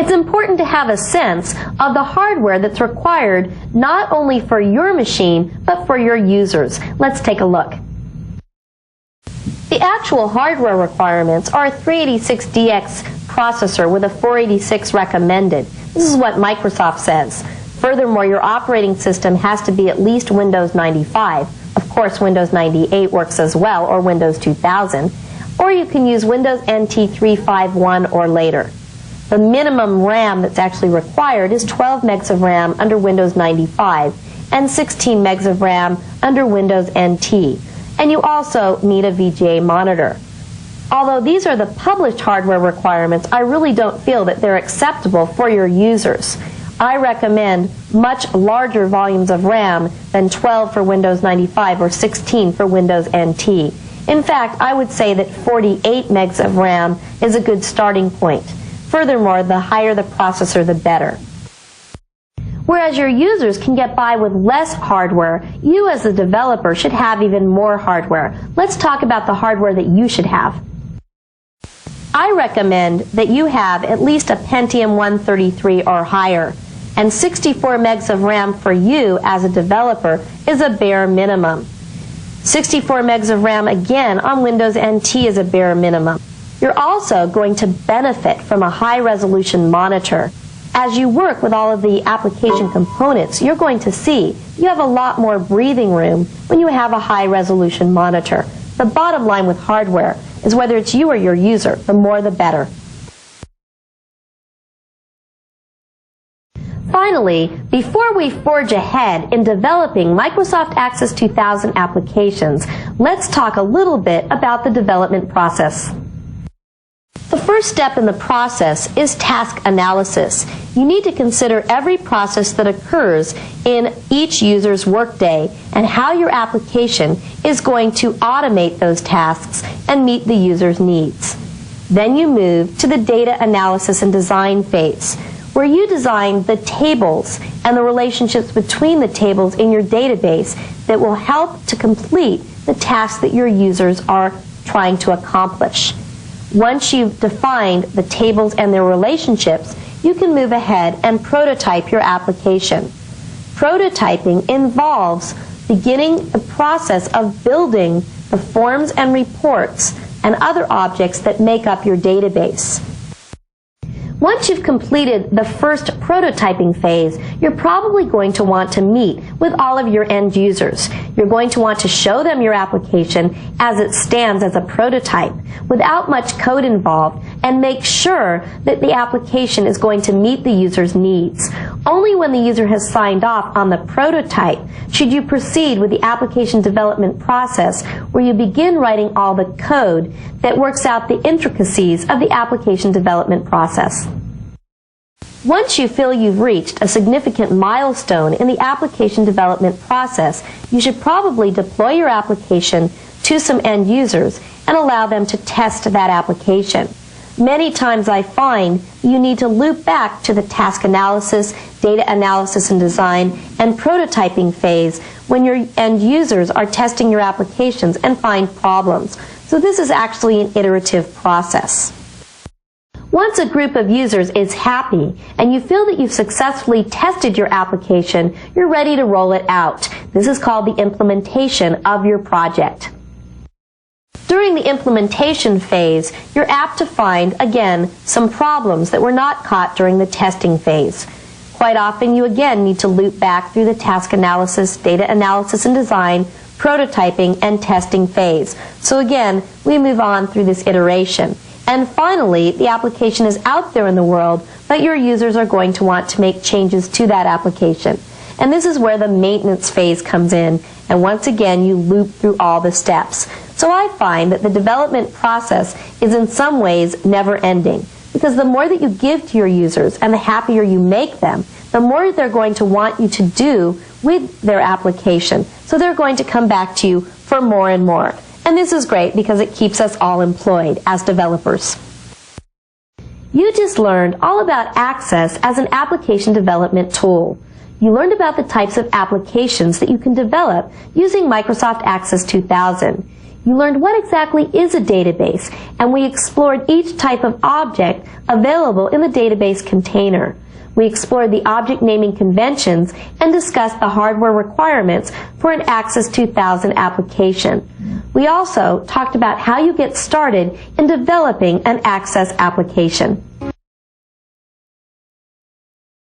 It's important to have a sense of the hardware that's required not only for your machine, but for your users. Let's take a look. The actual hardware requirements are a 386DX processor with a 486 recommended. This is what Microsoft says. Furthermore, your operating system has to be at least Windows 95. Of course, Windows 98 works as well, or Windows 2000. Or you can use Windows NT 3.5.1 or later. The minimum RAM that's actually required is 12 megs of RAM under Windows 95 and 16 megs of RAM under Windows NT. And you also need a VGA monitor. Although these are the published hardware requirements, I really don't feel that they're acceptable for your users. I recommend much larger volumes of RAM than 12 for Windows 95 or 16 for Windows NT. In fact, I would say that 48 megs of RAM is a good starting point. Furthermore, the higher the processor, the better. Whereas your users can get by with less hardware, you as the developer should have even more hardware. Let's talk about the hardware that you should have. I recommend that you have at least a Pentium 133 or higher, and 64 megs of RAM for you as a developer is a bare minimum. 64 megs of RAM again on Windows NT is a bare minimum. You're also going to benefit from a high-resolution monitor. As you work with all of the application components, you're going to see you have a lot more breathing room when you have a high-resolution monitor. The bottom line with hardware is whether it's you or your user, the more the better. Finally, before we forge ahead in developing Microsoft Access 2000 applications, let's talk a little bit about the development process. The first step in the process is task analysis. You need to consider every process that occurs in each user's workday and how your application is going to automate those tasks and meet the user's needs. Then you move to the data analysis and design phase, where you design the tables and the relationships between the tables in your database that will help to complete the tasks that your users are trying to accomplish. Once you've defined the tables and their relationships, you can move ahead and prototype your application. Prototyping involves beginning the process of building the forms and reports and other objects that make up your database. Once you've completed the first prototyping phase, you're probably going to want to meet with all of your end users. You're going to want to show them your application as it stands as a prototype without much code involved and make sure that the application is going to meet the user's needs. Only when the user has signed off on the prototype should you proceed with the application development process, where you begin writing all the code that works out the intricacies of the application development process. Once you feel you've reached a significant milestone in the application development process, you should probably deploy your application to some end users and allow them to test that application. Many times I find you need to loop back to the task analysis, data analysis and design, and prototyping phase when your end users are testing your applications and find problems. So this is actually an iterative process. Once a group of users is happy and you feel that you've successfully tested your application, you're ready to roll it out. This is called the implementation of your project. During the implementation phase, you're apt to find, again, some problems that were not caught during the testing phase. Quite often, you again need to loop back through the task analysis, data analysis and design, prototyping, and testing phase. So again, we move on through this iteration. And finally, the application is out there in the world, but your users are going to want to make changes to that application. And this is where the maintenance phase comes in, and once again, you loop through all the steps. So I find that the development process is in some ways never ending, because the more that you give to your users and the happier you make them, the more they're going to want you to do with their application. So they're going to come back to you for more and more. And this is great because it keeps us all employed as developers. You just learned all about Access as an application development tool. You learned about the types of applications that you can develop using Microsoft Access 2000. You learned what exactly is a database, and we explored each type of object available in the database container. We explored the object naming conventions and discussed the hardware requirements for an Access 2000 application. We also talked about how you get started in developing an Access application.